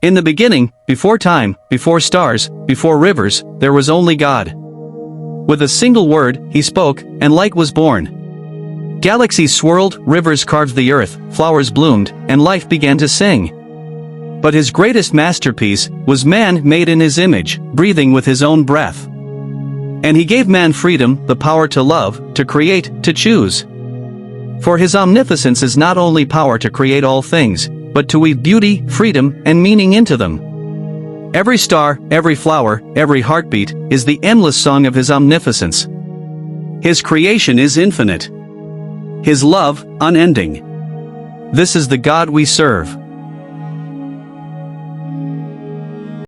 In the beginning, before time, before stars, before rivers, there was only God. With a single word, he spoke, and light was born. Galaxies swirled, rivers carved the earth, flowers bloomed, and life began to sing. But his greatest masterpiece was man made in his image, breathing with his own breath. And he gave man freedom, the power to love, to create, to choose. For his omnificence is not only power to create all things, but to weave beauty, freedom, and meaning into them. Every star, every flower, every heartbeat, is the endless song of his omnificence. His creation is infinite. His love, unending. This is the God we serve.